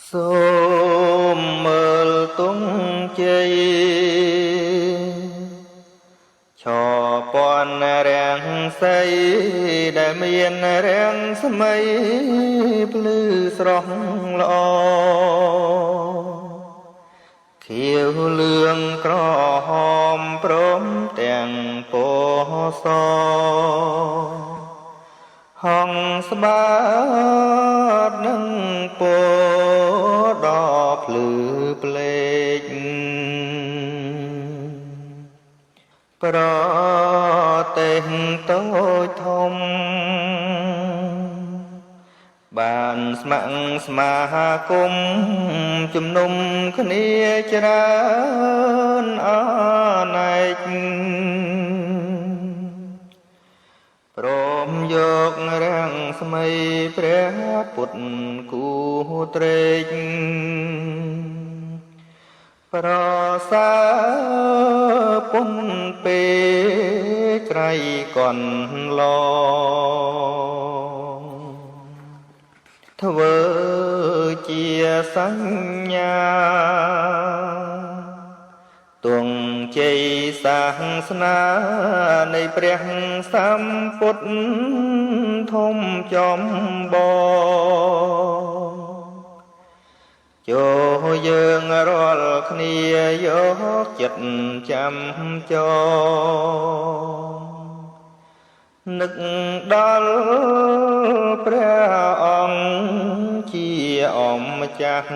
សូមមើលទង់ជ័យឆពាន់រាំងសីដែលមានរាំងស្មៃភ្លឺស្រស់ល្អខៀវលឿងក្រហមព្រមទាំងពណ៌សហង្សបាតនឹងពណ៌ដ៏ភ្លឺផ្លេកប្រទេសតូចធំបានស្ម័គ្រស្មាគមជំនុំគ្នាច្រើនអនេកព្រមយករាំងស្មីព្រះពុទ្ធគូត្រេកប្រសើរពុនពេក្រៃកន្លងធ្វើជាសញ្ញាទង់ជ័យសាសនានៃព្រះសម្ពុទ្ធធំចំបងចូលយើងរាល់គ្នាយកចិត្តចាំចងនឹកដល់ព្រះអង្គជាអម្ចាស់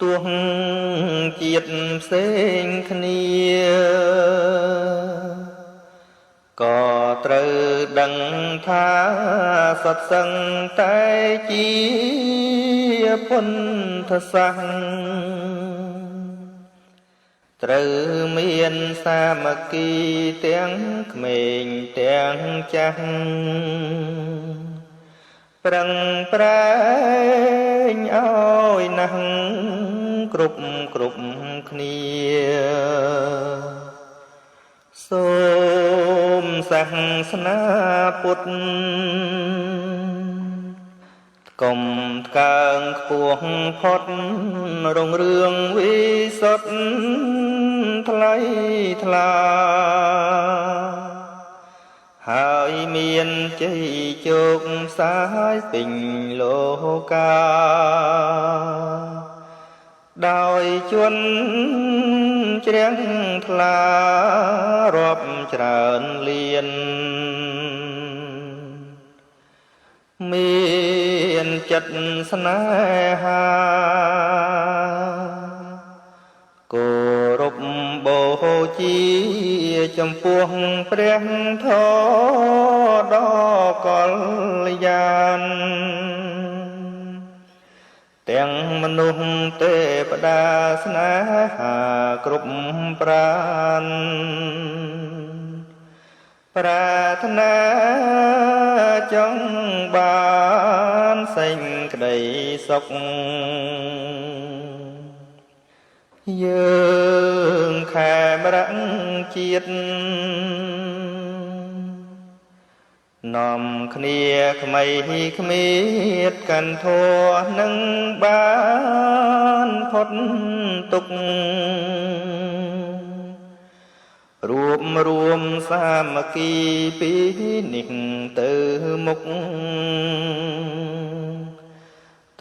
ទោះជាតិផ្សេងគ្នាក៏ត្រូវដឹងថាសត្វសឹងតែជាពុទ្ធសាសន៍ត្រូវមានសាមគ្គីទាំងក្មេងទាំងចាស់ប្រឹងប្រែងឲ្យណាស់គ្រប់គ្នាសូមសាសនាពុទ្ធកុំថ្កើងខ្ពស់ផុតរុងរឿងវិសុទ្ធថ្លៃថ្លាហើយមានជ័យជោគផ្សាយពេញលោកាដោយជនជ្រះថ្លារាប់ច្រើនលានមានចិត្តស្នេហាគោរពបូជាចំពោះព្រះធម៌ដ៏កល្យានទាំងមនុស្សទេវតាស្នេហាគ្រប់ប្រាណប្រាថ្នាចង់បានសេចក្តីសុខយើងខែមរៈជាតិនាំគ្នាក្មៃគ្មៀតកាន់ធัวនឹងបានផុតទុក្ខរួមសាមគ្គីពីនេះទៅមុខ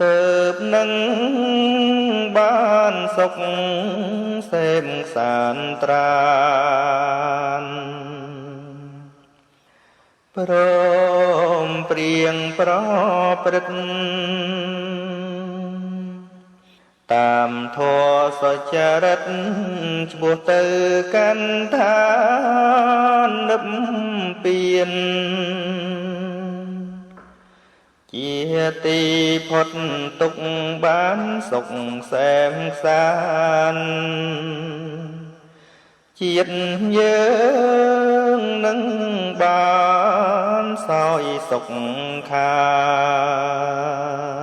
ទៅនឹងបានសុខសេមសានត្រានព្រមព្រៀងប្រព្រឹត្តតាមធម៌សុចរិតឆ្ពោះទៅកាន់ឋាននិព្វានជាទីផុតទុក្ខបានសុខសែមសានជាតិយើងនឹងបានសោយសុខខាន